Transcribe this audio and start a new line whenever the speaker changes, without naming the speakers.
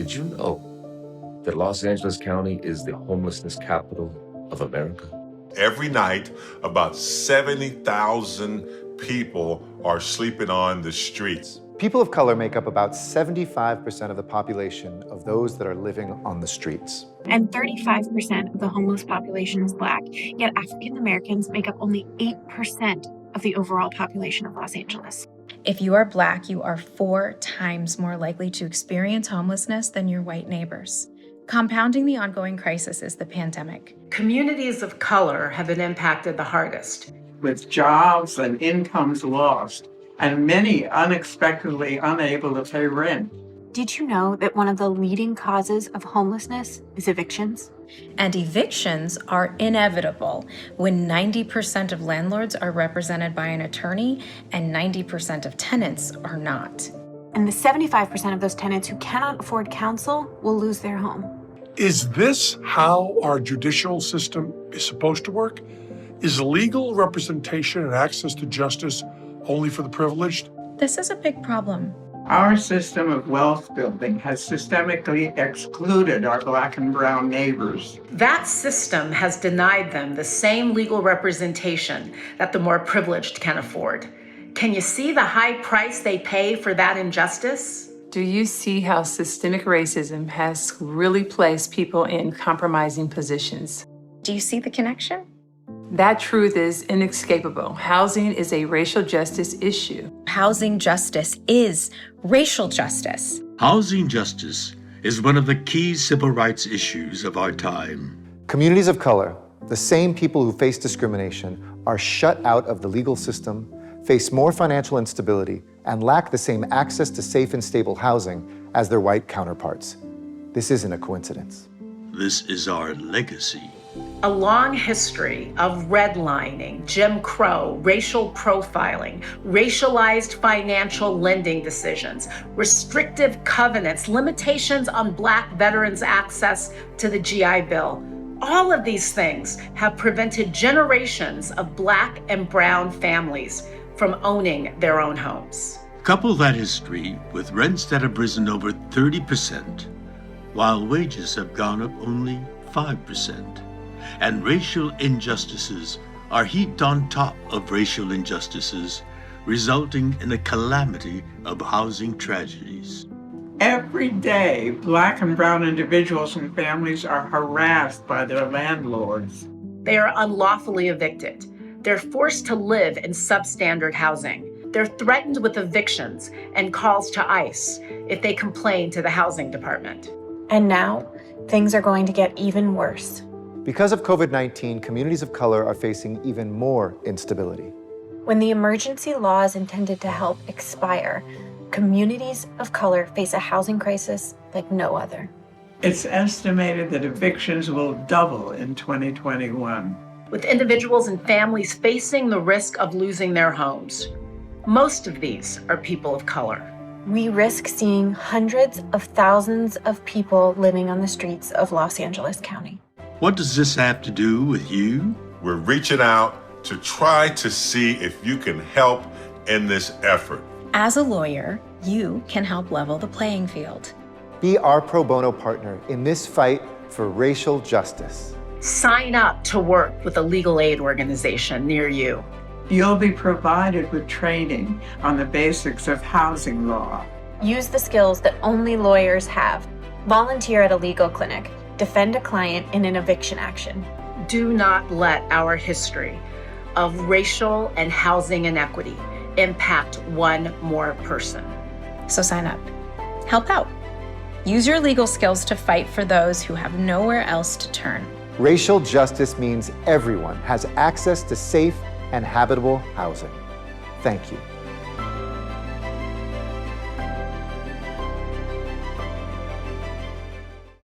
Did you know that Los Angeles County is the homelessness capital of America?
Every night, about 70,000 people are sleeping on the streets.
People of color make up about 75% of the population of those that are living on the streets.
And 35% of the homeless population is Black, yet African Americans make up only 8% of the overall population of Los Angeles.
If you are Black, you are 4 times more likely to experience homelessness than your white neighbors. Compounding the ongoing crisis is the pandemic.
Communities of color have been impacted the hardest.
With jobs and incomes lost, and many unexpectedly unable to pay rent.
Did you know that one of the leading causes of homelessness is evictions?
And evictions are inevitable when 90% of landlords are represented by an attorney and 90% of tenants are not.
And the 75% of those tenants who cannot afford counsel will lose their home.
Is this how our judicial system is supposed to work? Is legal representation and access to justice only for the privileged?
This is a big problem.
Our system of wealth building has systemically excluded our Black and brown neighbors.
That system has denied them the same legal representation that the more privileged can afford. Can you see the high price they pay for that injustice?
Do you see how systemic racism has really placed people in compromising positions?
Do you see the connection?
That truth is inescapable. Housing is a racial justice issue.
Housing justice is racial justice.
Housing justice is one of the key civil rights issues of our time.
Communities of color, the same people who face discrimination, are shut out of the legal system, face more financial instability, and lack the same access to safe and stable housing as their white counterparts. This isn't a coincidence.
This is our legacy.
A long history of redlining, Jim Crow, racial profiling, racialized financial lending decisions, restrictive covenants, limitations on Black veterans' access to the GI Bill. All of these things have prevented generations of Black and brown families from owning their own homes.
Couple that history with rents that have risen over 30%, while wages have gone up only 5%. And racial injustices are heaped on top of racial injustices, resulting in a calamity of housing tragedies.
Every day, Black and brown individuals and families are harassed by their landlords.
They are unlawfully evicted. They're forced to live in substandard housing. They're threatened with evictions and calls to ICE if they complain to the housing department.
And now, things are going to get even worse.
Because of COVID-19, communities of color are facing even more instability.
When the emergency laws intended to help expire, communities of color face a housing crisis like no other.
It's estimated that evictions will double in 2021.
With individuals and families facing the risk of losing their homes. Most of these are people of color.
We risk seeing hundreds of thousands of people living on the streets of Los Angeles County.
What does this have to do with you?
We're reaching out to try to see if you can help in this effort.
As a lawyer, you can help level the playing field.
Be our pro bono partner in this fight for racial justice.
Sign up to work with a legal aid organization near you.
You'll be provided with training on the basics of housing law.
Use the skills that only lawyers have. Volunteer at a legal clinic. Defend a client in an eviction action.
Do not let our history of racial and housing inequity impact one more person.
So sign up. Help out. Use your legal skills to fight for those who have nowhere else to turn.
Racial justice means everyone has access to safe and habitable housing. Thank you.